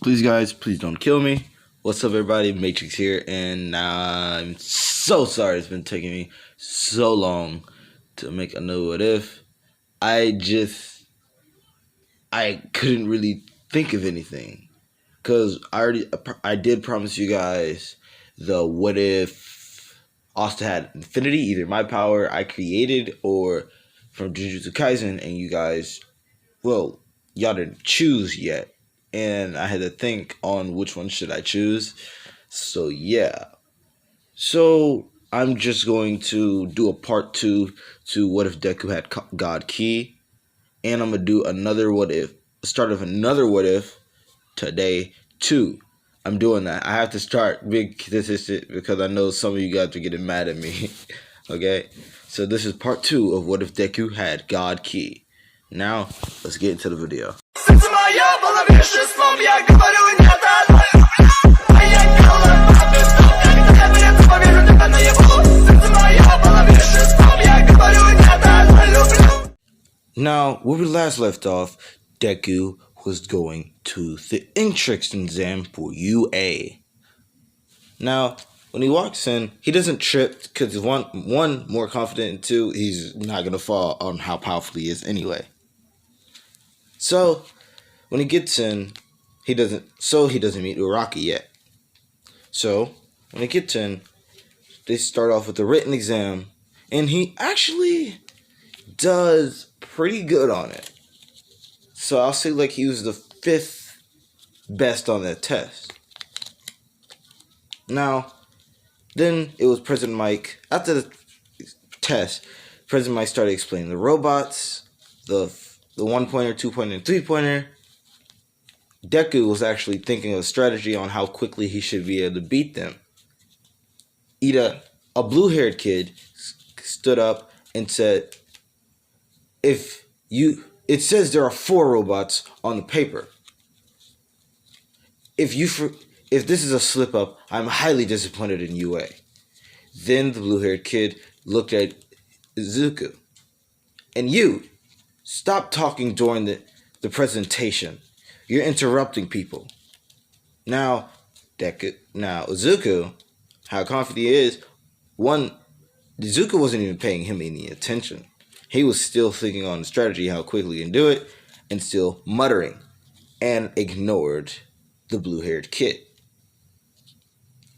Please, guys, please don't kill me. What's up, everybody? Matrix here, and I'm so sorry it's been taking me so long to make another What If. I couldn't really think of anything because I did promise you guys the What If Asta had infinity, either my power I created or from Jujutsu Kaisen, and you guys, well, y'all didn't choose yet. And I had to think on which one should I choose. So yeah. So I'm just going to do a part 2 to what if Deku had God Key. And I'm going to do another what if. Start of another what if today too. I'm doing that. I have to start big consistent because I know some of you guys are getting mad at me. Okay? So this is part 2 of what if Deku had God Key. Now, let's get into the video. Now, where we last left off, Deku was going to the entrance exam for UA. Now, when he walks in, he doesn't trip because he's one more confident, and two, he's not gonna fall on how powerful he is anyway. So, when he gets in, he doesn't meet Uraki yet. So, when he gets in, they start off with the written exam, and he actually does pretty good on it. So I'll say like he was the 5th best on that test. Now, then it was President Mike. After the test, President Mike started explaining the robots, the 1-pointer, 2-pointer, and 3-pointer. Deku was actually thinking of a strategy on how quickly he should be able to beat them. Ida, a blue-haired kid, stood up and said, it says there are 4 robots on the paper. If this is a slip up, I'm highly disappointed in UA. Then the blue-haired kid looked at Izuku. And you, stop talking during the presentation. You're interrupting people. Now Izuku, how confident he is, Izuku wasn't even paying him any attention. He was still thinking on the strategy, how quickly he can do it, and still muttering, and ignored the blue-haired kid.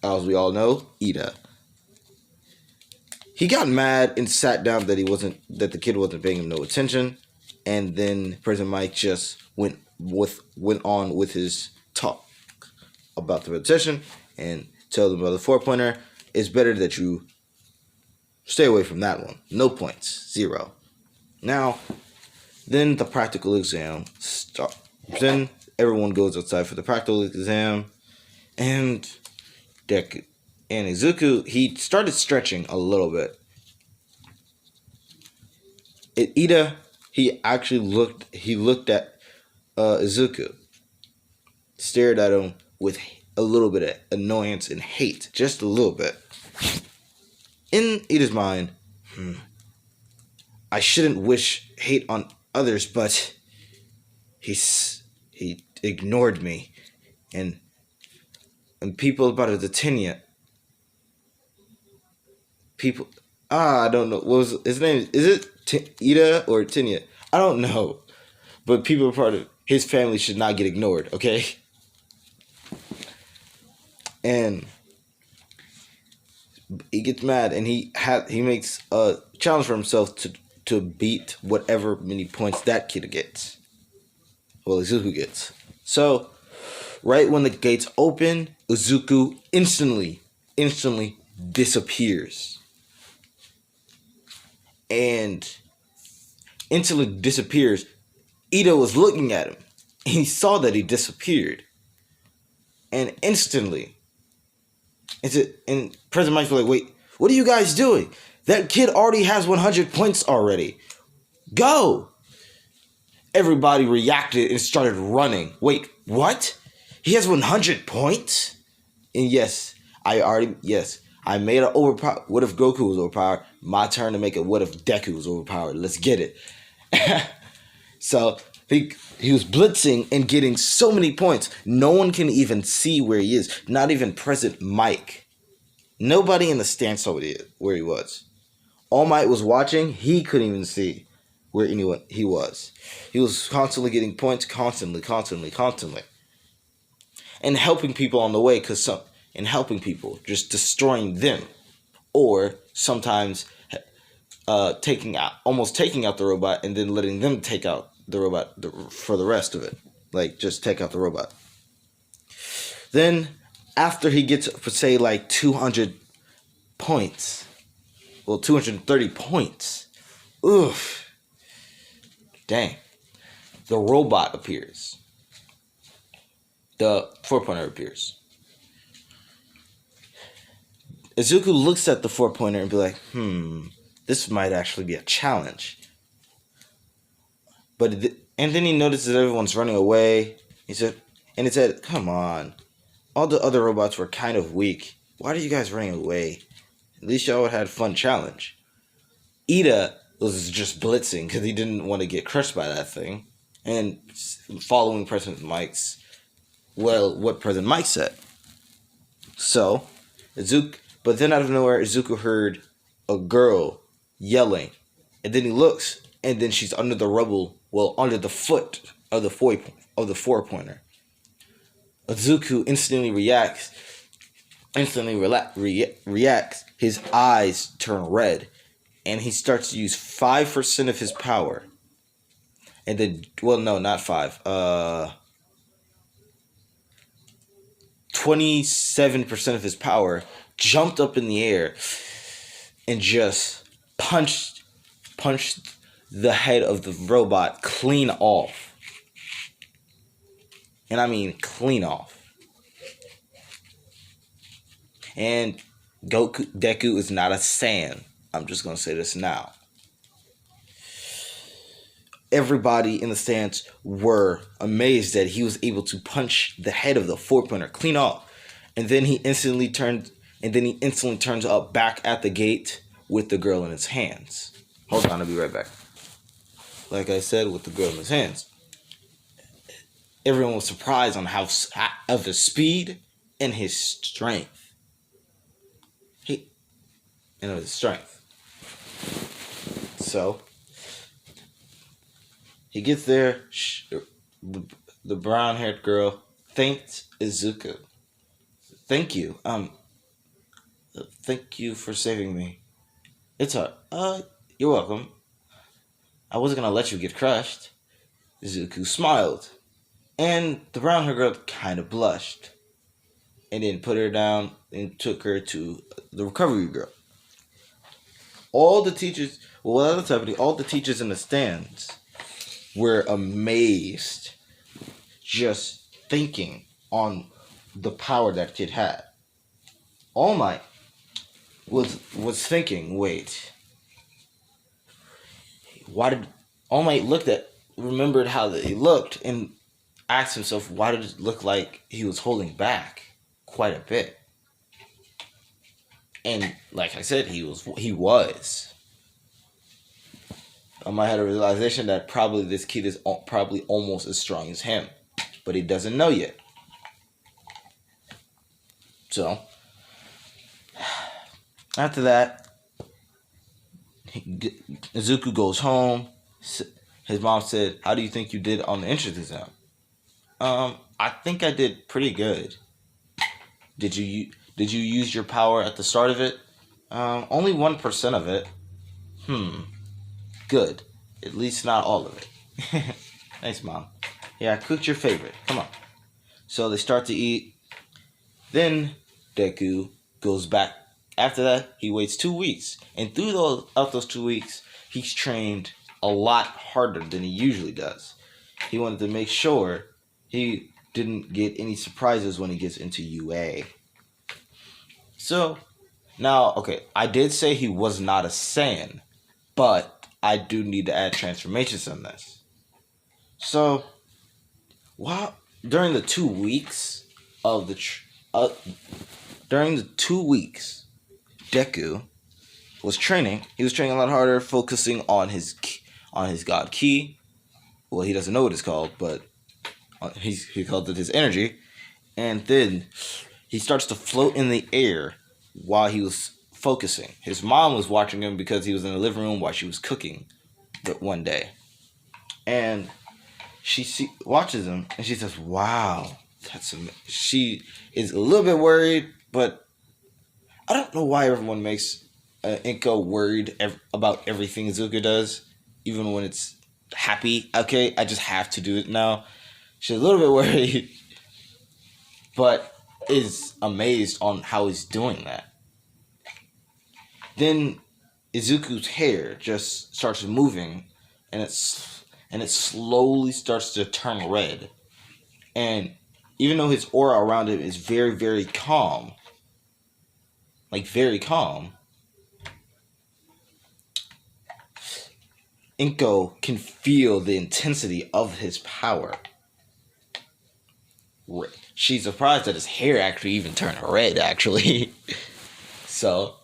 As we all know, Ida. He got mad and sat down that the kid wasn't paying him no attention, and then President Mike just went on with his talk about the repetition and tell them about the 4-pointer. It's better that you stay away from that one. No points. 0. Now, then the practical exam starts. Then everyone goes outside for the practical exam, and Deku and Izuku, he started stretching a little bit. Ida, he looked at Izuku, stared at him with a little bit of annoyance and hate, just a little bit. In Ida's mind, I shouldn't wish hate on others, but he ignored me, and people about the Tinya. People, I don't know. What was his name? Is it Ida or Tinya? I don't know, but people part of his family should not get ignored. Okay, and he gets mad, and he makes a challenge for himself to beat whatever many points that kid gets. Well, Izuku gets. So, right when the gates open, Izuku instantly disappears. And instantly disappears. Ida was looking at him. And he saw that he disappeared. And instantly, and President Mike's like, wait, what are you guys doing? That kid already has 100 points already. Go! Everybody reacted and started running. Wait, what? He has 100 points? And yes, I made an overpower. What if Goku was overpowered? My turn to make it what if Deku was overpowered. Let's get it. So He was blitzing and getting so many points. No one can even see where he is. Not even President Mike. Nobody in the stand saw where he was. All Might was watching. He couldn't even see where anyone he was. He was constantly getting points, constantly, and helping people on the way. And helping people, just destroying them, or sometimes almost taking out the robot, and then letting them take out the robot for the rest of it. Like, just take out the robot. Then, after he gets, say, like 200 points, well, 230 points, oof, dang, the robot appears. The 4-pointer appears. Izuku looks at the 4-pointer and be like, this might actually be a challenge. And then he notices everyone's running away. He said, come on. All the other robots were kind of weak. Why are you guys running away? At least y'all had fun challenge. Ida was just blitzing because he didn't want to get crushed by that thing. And following what President Mike said. So, but then out of nowhere, Izuku heard a girl yelling. And then he looks, and then she's under the rubble, under the foot of the 4-pointer. Izuku instantly reacts. His eyes turn red, and he starts to use 5% of his power. And then, no, not 5. 27% of his power jumped up in the air and just punched the head of the robot clean off. And I mean clean off. And Deku is not a Saiyan. I'm just going to say this now. Everybody in the stands were amazed that he was able to punch the head of the 4-pointer clean off. And then he instantly turns up back at the gate with the girl in his hands. Hold on, I'll be right back. Like I said, with the girl in his hands. Everyone was surprised on of his speed and his strength. So, he gets there. The brown-haired girl thanked Izuku. Thank you. Thank you for saving me. It's you're welcome. I wasn't gonna let you get crushed. Izuku smiled, and the brown-haired girl kind of blushed, and then put her down and took her to the recovery girl. All the teachers in the stands were amazed, just thinking on the power that kid had. All Might was thinking, wait, why did All Might remembered how he looked and asked himself, why did it look like he was holding back quite a bit? And like I said, he was. I might have a realization that probably this kid is probably almost as strong as him, but he doesn't know yet. So, after that, Izuku goes home. His mom said, "How do you think you did on the entrance exam?" I think I did pretty good. Did you use your power at the start of it? Only 1% of it. Good. At least not all of it. Thanks, Mom. Yeah, I cooked your favorite. Come on. So they start to eat. Then Deku goes back. After that, he waits 2 weeks. And throughout those 2 weeks, he's trained a lot harder than he usually does. He wanted to make sure he didn't get any surprises when he gets into UA. So, now, okay, I did say he was not a Saiyan, but I do need to add transformations on this. So, during the 2 weeks Deku was training. He was training a lot harder, focusing on his God Ki, well, he doesn't know what it's called, but he calls it his energy. And then he starts to float in the air while he was focusing. His mom was watching him because he was in the living room while she was cooking one day. And watches him and she says, "Wow, she is a little bit worried, but I don't know why everyone makes Inko worried about everything Zuko does, even when it's happy. Okay, I just have to do it now." She's a little bit worried, but is amazed on how he's doing that. Then Izuku's hair just starts moving, and it slowly starts to turn red. And even though his aura around him is very, very calm, like very calm, Inko can feel the intensity of his power. She's surprised that his hair actually even turned red, actually. So,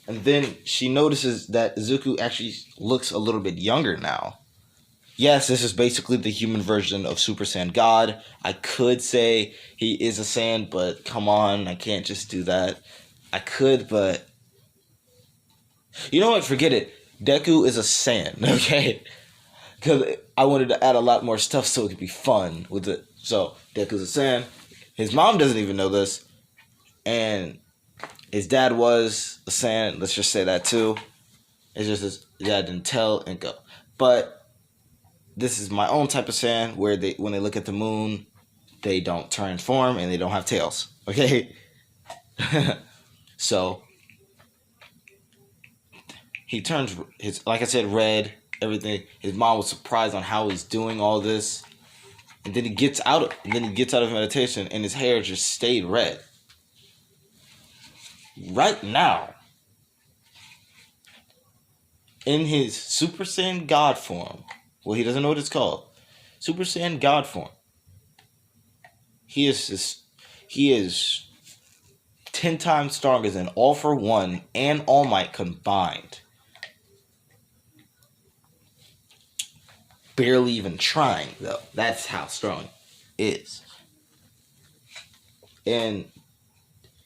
and then she notices that Izuku actually looks a little bit younger now. Yes, this is basically the human version of Super Saiyan God. I could say he is a Saiyan, but come on, I can't just do that. I could, but you know what? Forget it. Deku is a Saiyan, okay? Because I wanted to add a lot more stuff so it could be fun with it. So, Deku's a Saiyan. His mom doesn't even know this. And his dad was a Saiyan. Let's just say that too. It's just his dad didn't tell Inko. But this is my own type of Saiyan where when they look at the moon, they don't transform and they don't have tails. Okay? So, he turns like I said, red, everything. His mom was surprised on how he's doing all this. And then he gets out of meditation and his hair just stayed red. Right now, in his Super Saiyan God form, well, he doesn't know what it's called. Super Saiyan God form. He is 10 times stronger than All for One and All Might combined. Barely even trying, though. That's how strong he is. And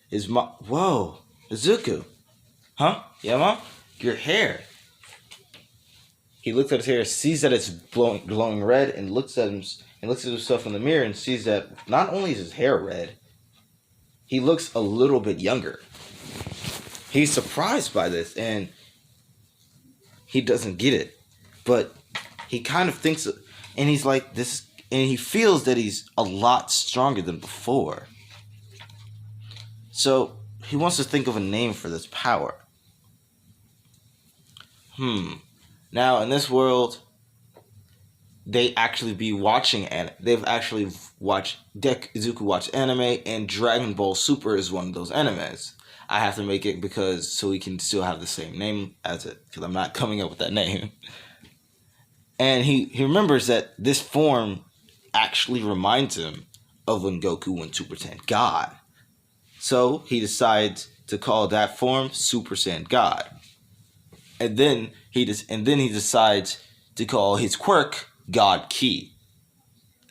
his mom, whoa, Izuku. Huh? Yeah, Mom? Your hair. He looks at his hair, sees that it's glowing red, and looks at himself in the mirror and sees that not only is his hair red, he looks a little bit younger. He's surprised by this, and he doesn't get it. But he kind of thinks, and he's like, this, and he feels that he's a lot stronger than before. So he wants to think of a name for this power. Now in this world, they actually be watching they've actually watched Izuku watch anime, and Dragon Ball Super is one of those animes. I have to make it so we can still have the same name as it, because I'm not coming up with that name. And he remembers that this form actually reminds him of when Goku went Super Saiyan God. So he decides to call that form Super Saiyan God. And then he decides to call his quirk God Ki,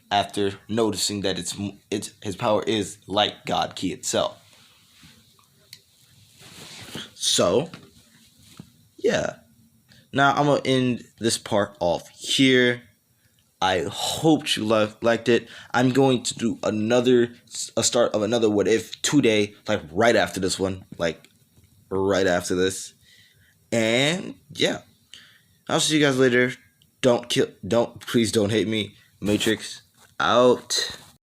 after noticing that his power is like God Ki itself. So, yeah. Now I'm gonna end this part off here. I hope you liked it. I'm going to do a start of another What If today, like right after this one, like right after this. And yeah, I'll see you guys later. Please don't hate me. Matrix out.